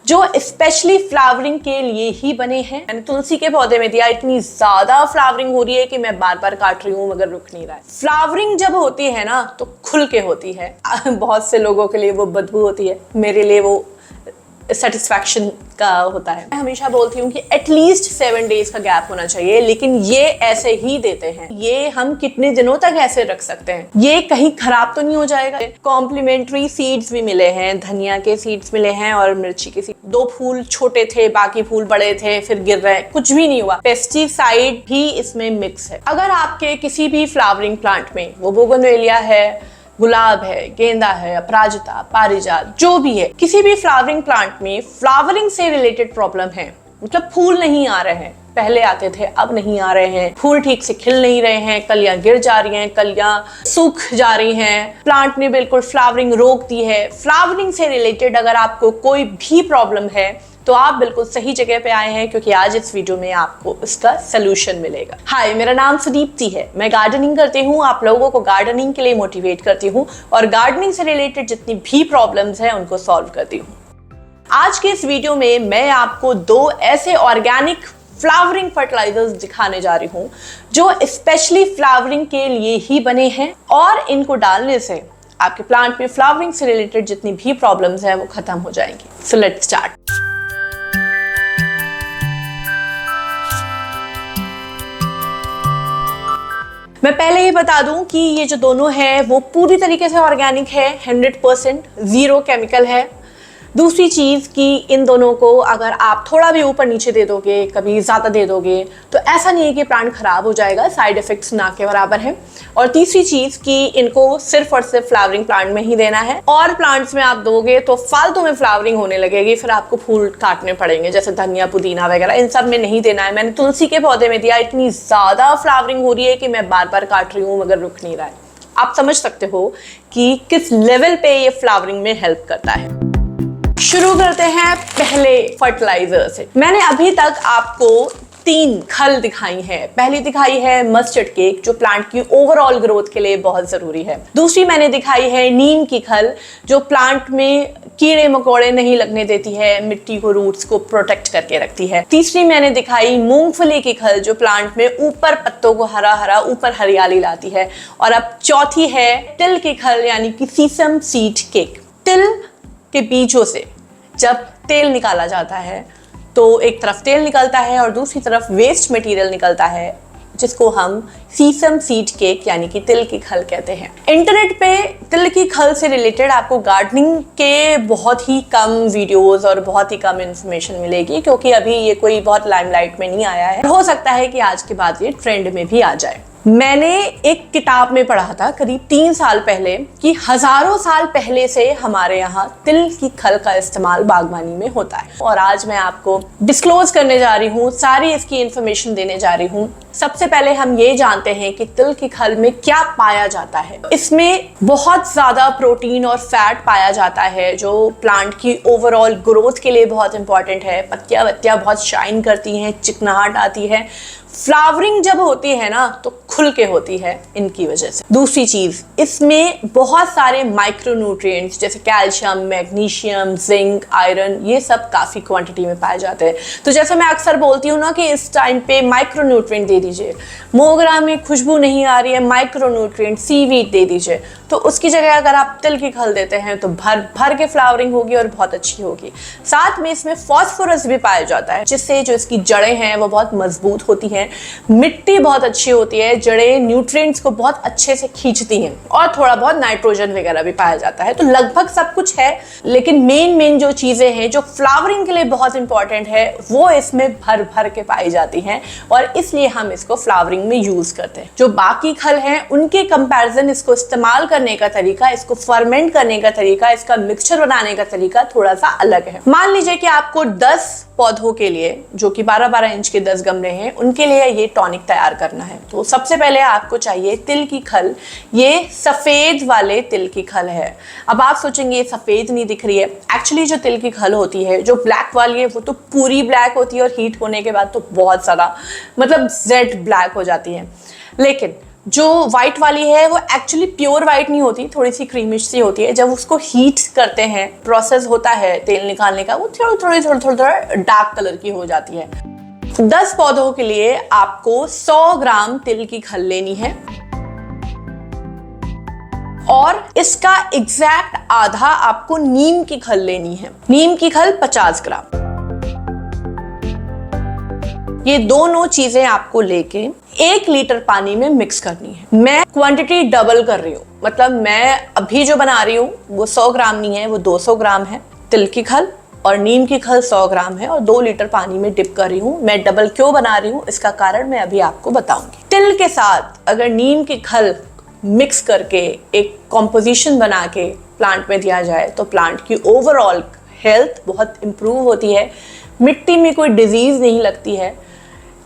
जो specially flowering के लिए ही बने हैं। मैंने तुलसी के पौधे में दिया, इतनी ज्यादा फ्लावरिंग हो रही है कि मैं बार बार काट रही हूँ मगर रुक नहीं रहा है। फ्लावरिंग जब होती है ना तो खुल के होती है। बहुत से लोगों के लिए वो बदबू होती है, मेरे लिए वो सेटिस्फैक्शन का होता है। मैं हमेशा बोलती हूँ कि एटलीस्ट 7 डेज का गैप होना चाहिए, लेकिन ये ऐसे ही देते हैं। ये हम कितने दिनों तक ऐसे रख सकते हैं? ये कहीं खराब तो नहीं हो जाएगा? कॉम्प्लीमेंट्री सीड्स भी मिले हैं, धनिया के सीड्स मिले हैं और मिर्ची के सीड्स। 2 फूल छोटे थे, बाकी फूल बड़े थे, फिर गिर रहे हैं, कुछ भी नहीं हुआ। पेस्टिसाइड भी इसमें मिक्स है। अगर आपके किसी भी फ्लावरिंग प्लांट में, वो बोगनवेलिया है, गुलाब है, गेंदा है, अपराजिता, पारिजात, जो भी है, किसी भी फ्लावरिंग प्लांट में फ्लावरिंग से रिलेटेड प्रॉब्लम है, मतलब फूल नहीं आ रहे हैं, पहले आते थे अब नहीं आ रहे हैं, फूल ठीक से खिल नहीं रहे हैं, कलियां गिर जा रही हैं, कलियां सूख जा रही हैं, प्लांट ने बिल्कुल फ्लावरिंग रोक दी है, फ्लावरिंग से रिलेटेड अगर आपको कोई भी प्रॉब्लम है तो आप बिल्कुल सही जगह पे आए हैं, क्योंकि आज इस वीडियो में आपको इसका सलूशन मिलेगा। हाय, मेरा नाम सुदीप्ति है। मैं गार्डनिंग करती हूँ, आप लोगों को गार्डनिंग के लिए मोटिवेट करती हूँ और गार्डनिंग से रिलेटेड जितनी भी प्रॉब्लम्स हैं उनको सॉल्व करती हूँ। आज के इस वीडियो में मैं आपको 2 ऐसे ऑर्गेनिक फ्लावरिंग फर्टिलाइजर्स दिखाने जा रही हूँ जो स्पेशली फ्लावरिंग के लिए ही बने हैं और इनको डालने से आपके प्लांट में फ्लावरिंग से रिलेटेड जितनी भी प्रॉब्लम्स हैं वो खत्म हो जाएंगी। So let's start. मैं पहले ही बता दूं कि ये जो दोनों हैं वो पूरी तरीके से ऑर्गेनिक है, 100% जीरो केमिकल है। दूसरी चीज़ कि इन दोनों को अगर आप थोड़ा भी ऊपर नीचे दे दोगे, कभी ज़्यादा दे दोगे, तो ऐसा नहीं है कि प्लांट खराब हो जाएगा, साइड इफेक्ट्स ना के बराबर है। और तीसरी चीज़ कि इनको सिर्फ और सिर्फ फ्लावरिंग प्लांट में ही देना है, और प्लांट्स में आप दोगे तो फालतू में फ्लावरिंग होने लगेगी, फिर आपको फूल काटने पड़ेंगे, जैसे धनिया, पुदीना वगैरह, इन सब में नहीं देना है। मैंने तुलसी के पौधे में दिया, इतनी ज़्यादा फ्लावरिंग हो रही है कि मैं बार बार काट रही हूँ मगर रुक नहीं रहा है। आप समझ सकते हो कि किस लेवल पे ये फ्लावरिंग में हेल्प करता है। शुरू करते हैं पहले फर्टिलाइजर से। मैंने अभी तक आपको 3 खल दिखाई है। पहली दिखाई है मस्टर्ड केक, जो प्लांट की ओवरऑल ग्रोथ के लिए बहुत जरूरी है। दूसरी मैंने दिखाई है नीम की खल, जो प्लांट में कीड़े मकोड़े नहीं लगने देती है, मिट्टी को, रूट्स को प्रोटेक्ट करके रखती है। तीसरी मैंने दिखाई मूंगफली की खल, जो प्लांट में ऊपर पत्तों को हरा हरा, ऊपर हरियाली लाती है। और अब चौथी है तिल की खल, यानी कि सीसम सीड केक। तिल के बीजों से जब तेल निकाला जाता है तो एक तरफ तेल निकलता है और दूसरी तरफ वेस्ट मटेरियल निकलता है, जिसको हम सीसम सीड केक यानी कि तिल की खल कहते हैं। इंटरनेट पे तिल की खल से रिलेटेड आपको गार्डनिंग के बहुत ही कम वीडियोस और बहुत ही कम इंफॉर्मेशन मिलेगी, क्योंकि अभी ये कोई बहुत लाइमलाइट में नहीं आया है। हो सकता है कि आज के बाद ये ट्रेंड में भी आ जाए। मैंने एक किताब में पढ़ा था करीब 3 साल पहले कि हजारों साल पहले से हमारे यहाँ तिल की खल का इस्तेमाल बागवानी में होता है, और आज मैं आपको डिस्क्लोज करने जा रही हूँ, सारी इसकी इंफॉर्मेशन देने जा रही हूँ। सबसे पहले हम ये जानते हैं कि तिल की खल में क्या पाया जाता है। इसमें बहुत ज्यादा प्रोटीन और फैट पाया जाता है, जो प्लांट की ओवरऑल ग्रोथ के लिए बहुत इंपॉर्टेंट है। पत्तियां बहुत शाइन करती हैं, चिकनाहट आती है। फ्लावरिंग जब होती है ना तो खुल के होती है इनकी वजह से। दूसरी चीज, इसमें बहुत सारे माइक्रोन्यूट्रिएंट्स जैसे कैल्शियम, मैग्नीशियम, जिंक, आयरन, ये सब काफी क्वांटिटी में पाए जाते हैं। तो जैसे मैं अक्सर बोलती हूँ ना कि इस टाइम पे माइक्रोन्यूट्रिएंट दे दीजिए। मोगरा में खुशबू नहीं आ रही है, माइक्रोन्यूट्रिएंट सीवीड दे दीजिए। तो उसकी जगह अगर आप तिल की खल देते हैं तो भर भर के फ्लावरिंग होगी और बहुत अच्छी होगी। साथ में इसमें फास्फोरस भी पाया जाता है, जिससे जो इसकी जड़ें हैं वो बहुत मजबूत होती हैं, मिट्टी बहुत अच्छी होती है, जड़ें न्यूट्रिएंट्स को बहुत अच्छे से खींचती हैं, और थोड़ा बहुत नाइट्रोजन वगैरह भी पाया जाता है। तो लगभग सब कुछ है, लेकिन मेन जो चीजें हैं जो फ्लावरिंग के लिए बहुत इंपॉर्टेंट है वो इसमें भर भर के पाई जाती हैं, और इसलिए हम इसको फ्लावरिंग में यूज करते हैं। जो बाकी खल हैं उनके कंपैरिजन इसको इस्तेमाल करने का तरीका, इसको फर्मेंट करने का तरीका, इसका मिक्सचर बनाने का तरीका थोड़ा सा अलग है। मान लीजिए कि आपको 10 पौधों के लिए, जो कि 12-12 इंच के 10 गमले हैं, उनके लिए ये टॉनिक तैयार करना है। तो सबसे पहले आपको चाहिए तिल की खल। ये सफेद वाले तिल की खल है। अब आप सोचेंगे ये सफेद नहीं दिख रही है, एक्चुअली जो तिल की खल होती है, जो ब्लैक वाली है, वो तो पूरी ब्लैक होती है और हीट होने के बाद तो बहुत ज्यादा, मतलब जेड ब्लैक हो जाती है। लेकिन जो वाइट वाली है वो एक्चुअली प्योर वाइट नहीं होती, थोड़ी सी क्रीमिश सी होती है। जब उसको हीट करते हैं, प्रोसेस होता है तेल निकालने का, वो थोड़ा डार्क कलर की हो जाती है। 10 पौधों के लिए आपको 100 ग्राम तिल की खल लेनी है और इसका एग्जैक्ट आधा आपको नीम की खल लेनी है। नीम की खल 50 ग्राम। ये दोनों चीजें आपको लेके 1 लीटर पानी में मिक्स करनी है। मैं क्वांटिटी डबल कर रही हूँ, मतलब मैं अभी जो बना रही हूँ वो 100 ग्राम नहीं है, वो 200 ग्राम है तिल की खल, और नीम की खल 100 ग्राम है और 2 लीटर पानी में डिप कर रही हूँ। मैं डबल क्यों बना रही हूँ इसका कारण मैं अभी आपको बताऊंगी। तिल के साथ अगर नीम की खल मिक्स करके एक कॉम्पोजिशन बना के प्लांट में दिया जाए तो प्लांट की ओवरऑल हेल्थ बहुत इंप्रूव होती है, मिट्टी में कोई डिजीज नहीं लगती है।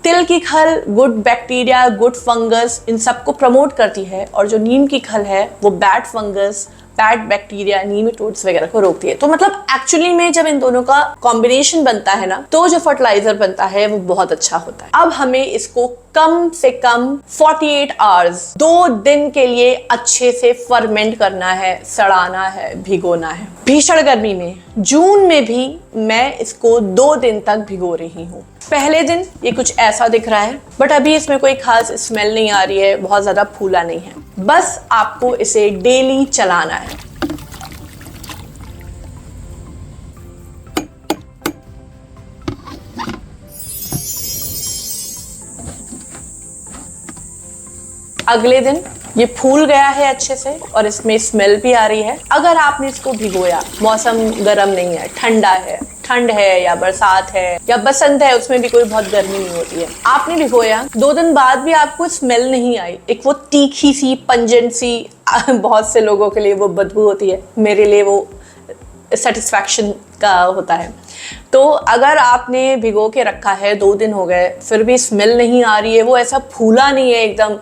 तिल की खल गुड बैक्टीरिया, गुड फंगस, इन सबको प्रमोट करती है, और जो नीम की खल है वो बैड फंगस, बैड बैक्टीरिया, नीमेटोड्स वगैरह को रोकती है। तो मतलब एक्चुअली में जब इन दोनों का कॉम्बिनेशन बनता है ना, तो जो फर्टिलाइजर बनता है वो बहुत अच्छा होता है। अब हमें इसको कम से कम 48 आवर्स, 2 दिन के लिए अच्छे से फर्मेंट करना है, सड़ाना है, भिगोना है। भीषण गर्मी में, जून में भी मैं इसको 2 दिन तक भिगो रही हूँ। पहले दिन ये कुछ ऐसा दिख रहा है, बट अभी इसमें कोई खास स्मेल नहीं आ रही है, बहुत ज्यादा फूला नहीं है। बस आपको इसे डेली चलाना है। अगले दिन ये फूल गया है अच्छे से और इसमें स्मेल भी आ रही है। अगर आपने इसको भिगोया, मौसम गर्म नहीं है, ठंडा है, ठंड है या बरसात है या बसंत है, उसमें भी कोई बहुत गर्मी नहीं होती है, आपने भिगोया, 2 दिन बाद भी आपको स्मेल नहीं आई, एक वो तीखी सी, पंजेंट सी, बहुत से लोगों के लिए वो बदबू होती है, मेरे लिए वो सेटिस्फैक्शन का होता है। तो अगर आपने भिगो के रखा है, 2 दिन हो गए, फिर भी स्मेल नहीं आ रही है, वो ऐसा फूला नहीं है एकदम,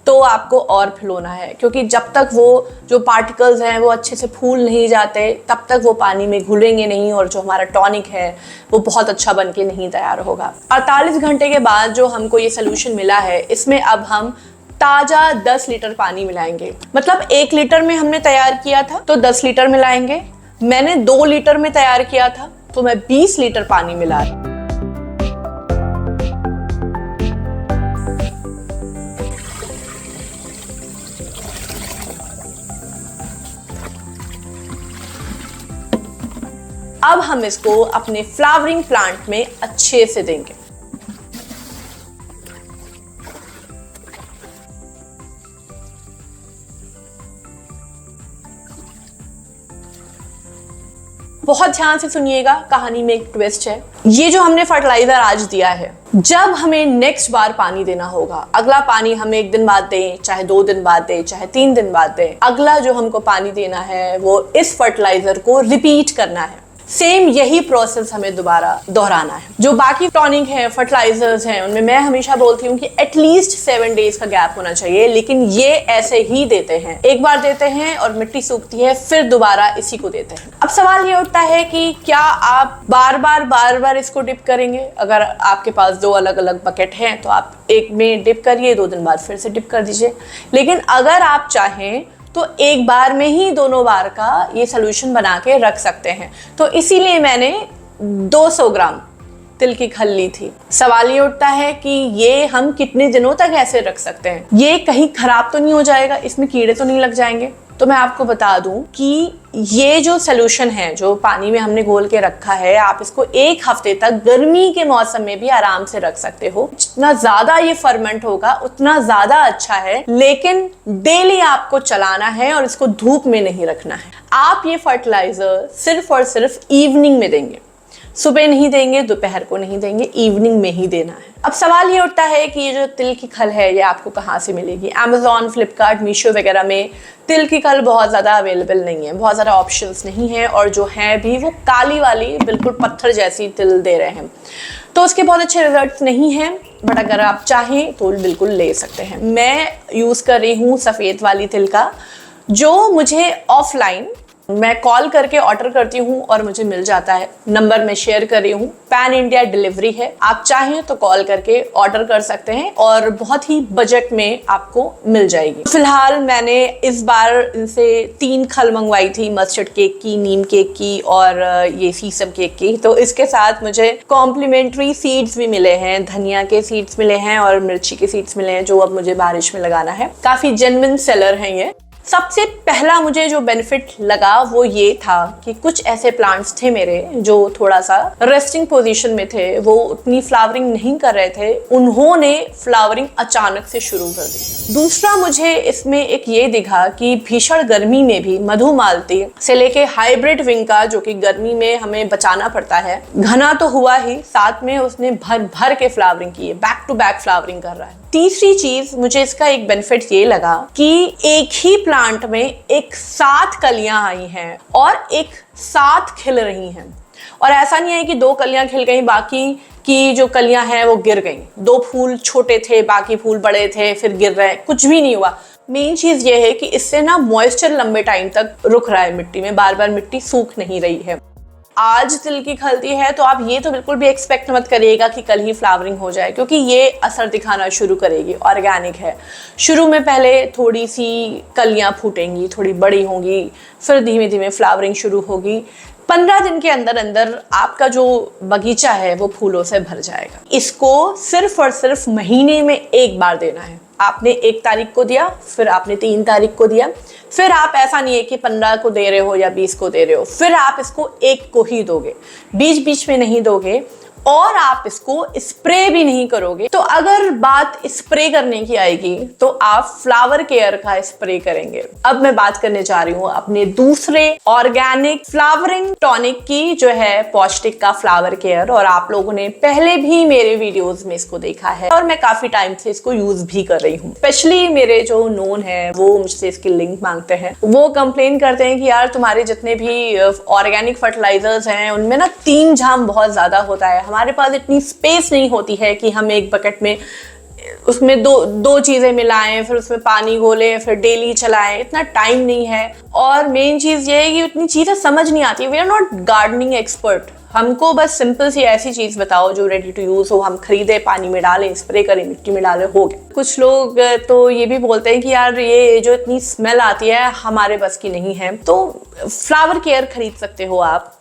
तो आपको और भिगोना है, क्योंकि जब तक वो जो पार्टिकल्स हैं वो अच्छे से फूल नहीं जाते तब तक वो पानी में घुलेंगे नहीं और जो हमारा टॉनिक है वो बहुत अच्छा बन के नहीं तैयार होगा। 48 घंटे के बाद जो हमको ये सोल्यूशन मिला है, इसमें अब हम ताज़ा 10 लीटर पानी मिलाएंगे। मतलब 1 लीटर में हमने तैयार किया था तो 10 लीटर मिलाएंगे। मैंने 2 लीटर में तैयार किया था तो मैं 20 लीटर पानी मिला रही हूँ। अब हम इसको अपने फ्लावरिंग प्लांट में अच्छे से देंगे। बहुत ध्यान से सुनिएगा, कहानी में एक ट्विस्ट है। ये जो हमने फर्टिलाइजर आज दिया है, जब हमें नेक्स्ट बार पानी देना होगा, अगला पानी हमें 1 दिन बाद दें, चाहे 2 दिन बाद दें, चाहे 3 दिन बाद दें, अगला जो हमको पानी देना है वो इस फर्टिलाइजर को रिपीट करना है। सेम यही प्रोसेस हमें दोबारा दोहराना है। जो बाकी टॉनिक है, फर्टिलाइजर्स हैं, उनमें मैं हमेशा बोलती हूँ कि एटलीस्ट 7 डेज का गैप होना चाहिए, लेकिन ये ऐसे ही देते हैं, एक बार देते हैं और मिट्टी सूखती है, फिर दोबारा इसी को देते हैं। अब सवाल ये उठता है कि क्या आप बार बार इसको डिप करेंगे? अगर आपके पास 2 अलग अलग बकेट हैं तो आप एक में डिप करिए, 2 दिन बाद फिर से डिप कर दीजिए। लेकिन अगर आप चाहें तो एक बार में ही दोनों बार का ये सोल्यूशन बना के रख सकते हैं। तो इसीलिए मैंने 200 ग्राम तिल की खल ली थी। सवाल ये उठता है कि ये हम कितने दिनों तक ऐसे रख सकते हैं, ये कहीं खराब तो नहीं हो जाएगा, इसमें कीड़े तो नहीं लग जाएंगे? तो मैं आपको बता दूं कि ये जो सोल्यूशन है, जो पानी में हमने घोल के रखा है, आप इसको 1 हफ्ते तक गर्मी के मौसम में भी आराम से रख सकते हो। जितना ज्यादा ये फर्मेंट होगा उतना ज्यादा अच्छा है, लेकिन डेली आपको चलाना है और इसको धूप में नहीं रखना है। आप ये फर्टिलाइजर सिर्फ और सिर्फ इवनिंग में देंगे, सुबह नहीं देंगे, दोपहर को नहीं देंगे, इवनिंग में ही देना है। अब सवाल ये उठता है कि ये जो तिल की खल है ये आपको कहाँ से मिलेगी? Amazon, फ्लिपकार्ट, मीशो वगैरह में तिल की खल बहुत ज़्यादा अवेलेबल नहीं है, बहुत ज़्यादा ऑप्शंस नहीं है, और जो है भी वो काली वाली बिल्कुल पत्थर जैसी तिल दे रहे हैं, तो उसके बहुत अच्छे रिजल्ट्स नहीं हैं। बट अगर आप चाहें तो बिल्कुल ले सकते हैं। मैं यूज़ कर रही हूँ सफ़ेद वाली तिल का, जो मुझे ऑफलाइन मैं कॉल करके ऑर्डर करती हूँ और मुझे मिल जाता है। नंबर मैं शेयर कर रही हूँ, पैन इंडिया डिलीवरी है, आप चाहें तो कॉल करके ऑर्डर कर सकते हैं और बहुत ही बजट में आपको मिल जाएगी। फिलहाल मैंने इस बार इनसे 3 खल मंगवाई थी, मस्टर्ड केक की, नीम केक की और ये सीसम केक की। तो इसके साथ मुझे कॉम्प्लीमेंट्री सीड्स भी मिले हैं, धनिया के सीड्स मिले हैं और मिर्ची के सीड्स मिले हैं, जो अब मुझे बारिश में लगाना है। काफी जेन्युइन सेलर हैं ये। सबसे पहला मुझे जो बेनिफिट लगा वो ये था कि कुछ ऐसे प्लांट्स थे मेरे जो थोड़ा सा रेस्टिंग पोजीशन में थे, वो उतनी फ्लावरिंग नहीं कर रहे थे, उन्होंने फ्लावरिंग अचानक से शुरू कर दी। दूसरा मुझे इसमें एक ये दिखा कि भीषण गर्मी में भी मधुमालती से लेके हाइब्रिड विंका, जो कि गर्मी में हमें बचाना पड़ता है, घना तो हुआ ही, साथ में उसने भर भर के फ्लावरिंग की है, बैक टू बैक फ्लावरिंग कर रहा है। तीसरी चीज मुझे इसका एक बेनिफिट ये लगा कि एक ही प्लांट में एक साथ कलियां आई हैं और एक साथ खिल रही हैं, और ऐसा नहीं है कि 2 कलियां खिल गई, बाकी की जो कलियां हैं वो गिर गई। 2 फूल छोटे थे, बाकी फूल बड़े थे, फिर गिर रहे, कुछ भी नहीं हुआ। मेन चीज ये है कि इससे ना मॉइस्चर लंबे टाइम तक रुक रहा है मिट्टी में, बार बार मिट्टी सूख नहीं रही है। आज तिल की खलती है तो आप ये तो बिल्कुल भी एक्सपेक्ट मत करिएगा कि कल ही फ्लावरिंग हो जाए, क्योंकि ये असर दिखाना शुरू करेगी। ऑर्गेनिक है, शुरू में पहले थोड़ी सी कलियां फूटेंगी, थोड़ी बड़ी होंगी, फिर धीमे धीमे फ्लावरिंग शुरू होगी। 15 दिन के अंदर अंदर आपका जो बगीचा है वो फूलों से भर जाएगा। इसको सिर्फ और सिर्फ महीने में एक बार देना है। आपने 1 तारीख को दिया, फिर आपने 3 तारीख को दिया, फिर आप ऐसा नहीं है कि 15 को दे रहे हो या 20 को दे रहे हो, फिर आप इसको 1 को ही दोगे, बीच बीच में नहीं दोगे, और आप इसको स्प्रे भी नहीं करोगे। तो अगर बात स्प्रे करने की आएगी तो आप फ्लावर केयर का स्प्रे करेंगे। अब मैं बात करने जा रही हूँ अपने दूसरे ऑर्गेनिक फ्लावरिंग टॉनिक की, जो है पौष्टिक का फ्लावर केयर, और आप लोगों ने पहले भी मेरे वीडियोस में इसको देखा है और मैं काफी टाइम से इसको यूज भी कर रही हूँ। स्पेशली मेरे जो नोन है वो मुझसे इसकी लिंक मांगते हैं, वो कंप्लेन करते हैं कि यार तुम्हारे जितने भी ऑर्गेनिक फर्टिलाइजर्स हैं उनमें ना 3 झाम बहुत ज्यादा होता है, हमारे पास इतनी स्पेस नहीं होती है कि हम एक बकेट में उसमें दो चीजें मिलाएं, फिर उसमें पानी घोलें, फिर डेली चलाएं, इतना टाइम नहीं है। और मेन चीज ये है कि उतनी चीजें समझ नहीं आती। We are not gardening expert, हमको बस सिंपल सी ऐसी चीज बताओ जो रेडी टू यूज हो, हम खरीदे, पानी में डालें, स्प्रे करें, मिट्टी में डालें, हो गया। कुछ लोग तो ये भी बोलते हैं कि यार ये जो इतनी स्मेल आती है हमारे बस की नहीं है। तो फ्लावर केयर खरीद सकते हो आप,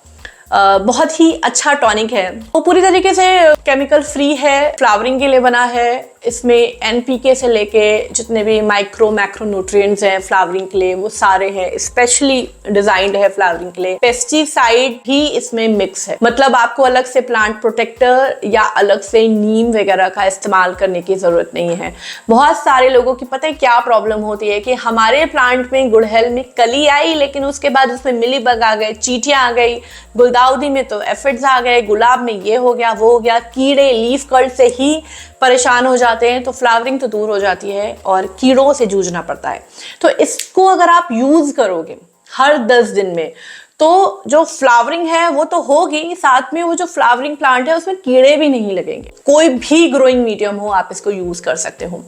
बहुत ही अच्छा टॉनिक है। वो पूरी तरीके से केमिकल फ्री है, फ्लावरिंग के लिए बना है। इसमें एनपीके से लेके जितने भी माइक्रो मैक्रो न्यूट्रिएंट्स हैं फ्लावरिंग के लिए वो सारे हैं, स्पेशली डिजाइंड है फ्लावरिंग के लिए। पेस्टिसाइड भी इसमें मिक्स है, मतलब आपको अलग से प्लांट प्रोटेक्टर या अलग से नीम वगैरह का इस्तेमाल करने की जरूरत नहीं है। बहुत सारे लोगों की पता है क्या प्रॉब्लम होती है कि हमारे प्लांट में गुड़हल में कली आई, लेकिन उसके बाद उसमें मिलीबग आ गए, चींटियां आ गई, गुलदाउदी में तो एफिड्स आ गए, गुलाब में ये हो गया वो हो गया, कीड़े लीफ कर्ल से ही परेशान हो जाते हैं। तो फ्लावरिंग तो दूर हो जाती है और कीड़ों से जूझना पड़ता है। तो इसको अगर आप यूज करोगे हर 10 दिन में तो जो फ्लावरिंग है वो तो होगी, साथ में वो जो फ्लावरिंग प्लांट है उसमें कीड़े भी नहीं लगेंगे। कोई भी ग्रोइंग मीडियम हो आप इसको यूज कर सकते हो।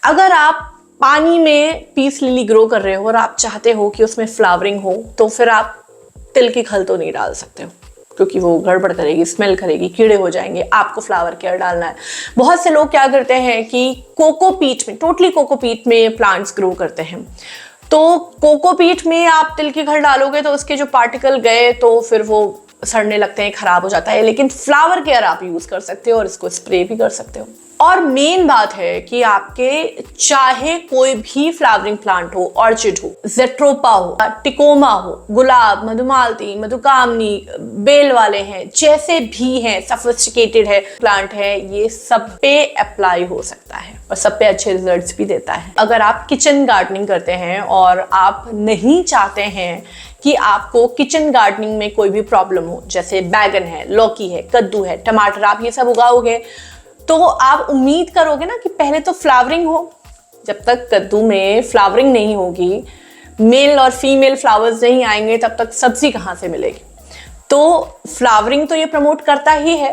अगर आप पानी में पीस लिली ग्रो कर रहे हो और आप चाहते हो कि उसमें फ्लावरिंग हो, तो फिर आप तिल की खल तो नहीं डाल सकते हो, क्योंकि वो गड़बड़ करेगी, स्मेल करेगी, कीड़े हो जाएंगे। आपको फ्लावर केयर डालना है। बहुत से लोग क्या करते हैं कि कोकोपीट में, टोटली कोकोपीट में प्लांट्स ग्रो करते हैं। तो कोकोपीट में आप तिल की खल डालोगे तो उसके जो पार्टिकल गए तो फिर वो सड़ने लगते हैं, खराब हो जाता है। लेकिन फ्लावर केयर आप यूज कर सकते हो और इसको स्प्रे भी कर सकते हो। और मेन बात है कि आपके चाहे कोई भी फ्लावरिंग प्लांट हो, ऑर्चिड हो, जेट्रोपा हो, टिकोमा हो, गुलाब, मधुमालती, मधुकामनी, बेल वाले हैं, जैसे भी हैं, सोफिस्टिकेटेड है प्लांट है, ये सब पे अप्लाई हो सकता है और सब पे अच्छे रिजल्ट्स भी देता है। अगर आप किचन गार्डनिंग करते हैं और आप नहीं चाहते हैं कि आपको किचन गार्डनिंग में कोई भी प्रॉब्लम हो, जैसे बैगन है, लौकी है, कद्दू है, टमाटर, आप ये सब उगाओगे तो आप उम्मीद करोगे ना कि पहले तो फ्लावरिंग हो। जब तक कद्दू में फ्लावरिंग नहीं होगी, मेल और फीमेल फ्लावर्स नहीं आएंगे, तब तक सब्जी कहाँ से मिलेगी। तो फ्लावरिंग तो ये प्रमोट करता ही है,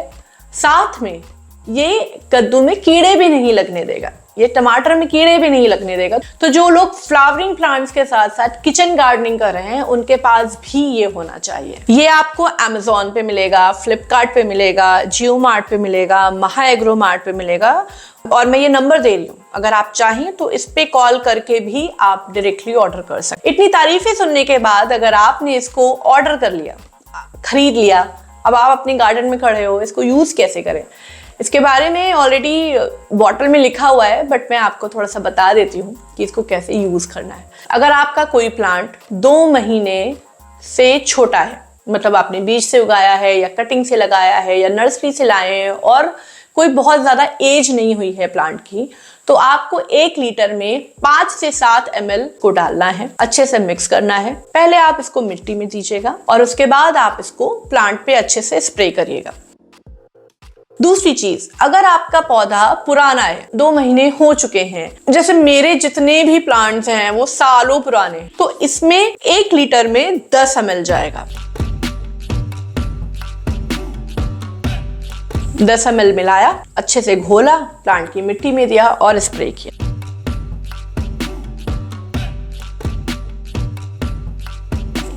साथ में ये कद्दू में कीड़े भी नहीं लगने देगा। ये टमाटर में कीड़े भी नहीं लगने देगा। तो जो लोग फ्लावरिंग प्लांट्स के साथ साथ किचन गार्डनिंग कर रहे हैं उनके पास भी ये होना चाहिए। ये आपको अमेज़न पे मिलेगा, फ्लिपकार्ट पे मिलेगा, जियो मार्ट पे मिलेगा, महा एग्रो मार्ट पे मिलेगा, और मैं ये नंबर दे रही हूँ, अगर आप चाहें तो इस पे कॉल करके भी आप डायरेक्टली ऑर्डर कर सकते। इतनी तारीफें सुनने के बाद अगर आपने इसको ऑर्डर कर लिया, खरीद लिया, अब आप अपने गार्डन में खड़े हो, इसको यूज कैसे करें इसके बारे में ऑलरेडी बॉटल में लिखा हुआ है, बट मैं आपको थोड़ा सा बता देती हूँ कि इसको कैसे यूज करना है। अगर आपका कोई प्लांट 2 महीने से छोटा है, मतलब आपने बीज से उगाया है या कटिंग से लगाया है या नर्सरी से लाए हैं और कोई बहुत ज्यादा एज नहीं हुई है प्लांट की, तो आपको 1 लीटर में 5 से 7 ml को डालना है, अच्छे से मिक्स करना है। पहले आप इसको मिट्टी में दीजिएगा और उसके बाद आप इसको प्लांट पे अच्छे से स्प्रे करिएगा। दूसरी चीज, अगर आपका पौधा पुराना है, 2 महीने हो चुके हैं, जैसे मेरे जितने भी प्लांट्स हैं वो सालों पुराने, तो इसमें 1 लीटर में 10 ml जाएगा। 10 ml मिलाया, अच्छे से घोला, प्लांट की मिट्टी में दिया और स्प्रे किया।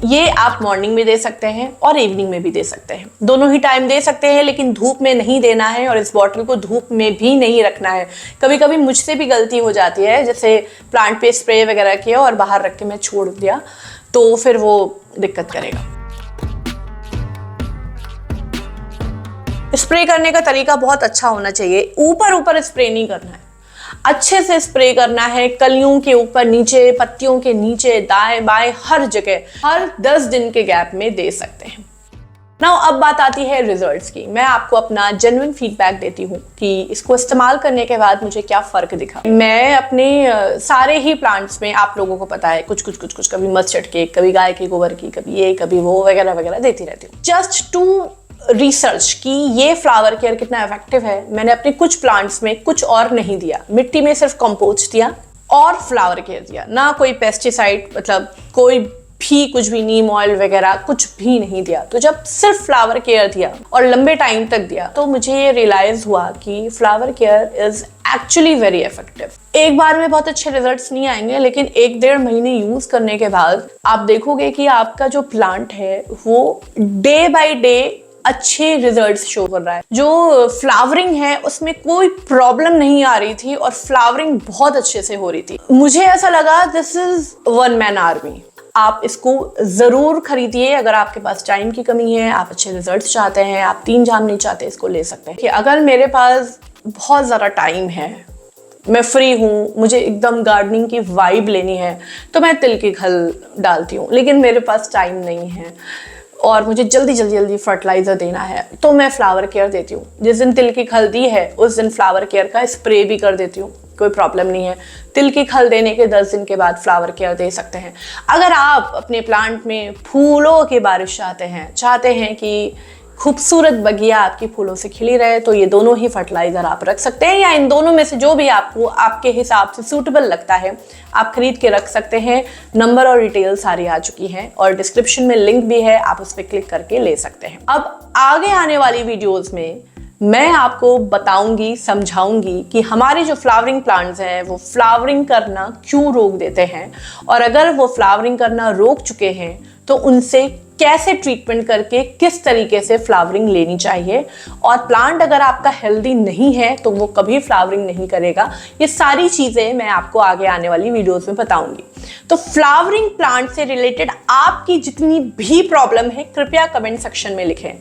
ये आप मॉर्निंग में दे सकते हैं और इवनिंग में भी दे सकते हैं, दोनों ही टाइम दे सकते हैं, लेकिन धूप में नहीं देना है और इस बॉटल को धूप में भी नहीं रखना है। कभी कभी मुझसे भी गलती हो जाती है, जैसे प्लांट पे स्प्रे वगैरह किया और बाहर रख के मैं छोड़ दिया, तो फिर वो दिक्कत करेगा। स्प्रे करने का तरीका बहुत अच्छा होना चाहिए, ऊपर ऊपर स्प्रे नहीं करना है, अच्छे से स्प्रे करना है, कलियों के ऊपर, नीचे, पत्तियों के नीचे, दाएं बाएं, हर जगह, हर 10 दिन के गैप में दे सकते हैं। नाउ अब बात आती है रिजल्ट्स की। मैं आपको अपना जेन्युइन फीडबैक देती हूँ कि इसको इस्तेमाल करने के बाद मुझे क्या फर्क दिखा। मैं अपने सारे ही प्लांट्स में, आप लोगों को पता है, कुछ कभी मस्टर्ड केक, कभी गाय के गोबर की, कभी ये कभी वो वगैरह वगैरह देती रहती हूँ, जस्ट टू रिसर्च कि ये फ्लावर केयर कितना इफेक्टिव है। मैंने अपने कुछ प्लांट्स में कुछ और नहीं दिया, मिट्टी में सिर्फ कंपोस्ट दिया और फ्लावर केयर दिया, ना कोई पेस्टिसाइड, मतलब कोई भी कुछ भी, नीम ऑयल वगैरह कुछ भी नहीं दिया। तो जब सिर्फ फ्लावर केयर दिया और लंबे टाइम तक दिया, तो मुझे ये रियलाइज हुआ कि flower care is actually very effective. एक बार में बहुत अच्छे रिजल्ट्स नहीं आएंगे, लेकिन 1-1.5 महीने यूज करने के बाद आप देखोगे कि आपका जो प्लांट है वो डे बाय डे अच्छे रिजल्ट्स शो कर रहा है। जो फ्लावरिंग है उसमें कोई प्रॉब्लम नहीं आ रही थी और फ्लावरिंग बहुत अच्छे से हो रही थी। मुझे ऐसा लगा दिस इज 1 मैन आर्मी। आप इसको जरूर खरीदिए अगर आपके पास टाइम की कमी है, आप अच्छे रिजल्ट्स चाहते हैं, आप 3 जाम नहीं चाहते, इसको ले सकते हैं। कि अगर मेरे पास बहुत ज़्यादा टाइम है, मैं फ्री हूँ, मुझे एकदम गार्डनिंग की वाइब लेनी है, तो मैं तिल की खल डालती हूँ, लेकिन मेरे पास टाइम नहीं है और मुझे जल्दी फर्टिलाइजर देना है, तो मैं फ्लावर केयर देती हूँ। जिस दिन तिल की खल दी है उस दिन फ्लावर केयर का स्प्रे भी कर देती हूँ, कोई प्रॉब्लम नहीं है। तिल की खल देने के 10 दिन के बाद फ्लावर केयर दे सकते हैं। अगर आप अपने प्लांट में फूलों की बारिश चाहते हैं कि खूबसूरत बगिया आपकी फूलों से खिली रहे, तो ये दोनों ही फर्टिलाइजर आप रख सकते हैं, या इन दोनों में से जो भी आपको आपके हिसाब से सूटेबल लगता है आप खरीद के रख सकते हैं। नंबर और डिटेल सारी आ चुकी हैं और डिस्क्रिप्शन में लिंक भी है, आप उस पर क्लिक करके ले सकते हैं। अब आगे आने वाली वीडियोस में मैं आपको बताऊंगी, समझाऊंगी कि हमारे जो फ्लावरिंग प्लांट्स हैं वो फ्लावरिंग करना क्यों रोक देते हैं, और अगर वो फ्लावरिंग करना रोक चुके हैं तो उनसे कैसे ट्रीटमेंट करके किस तरीके से फ्लावरिंग लेनी चाहिए, और प्लांट अगर आपका हेल्दी नहीं है तो वो कभी फ्लावरिंग नहीं करेगा। ये सारी चीज़ें मैं आपको आगे आने वाली वीडियोस में बताऊंगी। तो फ्लावरिंग प्लांट से रिलेटेड आपकी जितनी भी प्रॉब्लम है कृपया कमेंट सेक्शन में लिखें,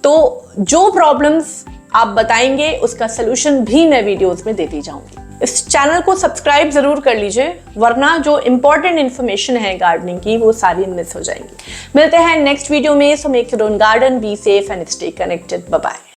तो जो प्रॉब्लम्स आप बताएंगे उसका सलूशन भी मैं वीडियोस में देती जाऊंगी। इस चैनल को सब्सक्राइब जरूर कर लीजिए, वरना जो इंपॉर्टेंट इन्फॉर्मेशन है गार्डनिंग की वो सारी मिस हो जाएंगी। मिलते हैं नेक्स्ट वीडियो में। So make your own garden, be safe and stay connected. Bye bye.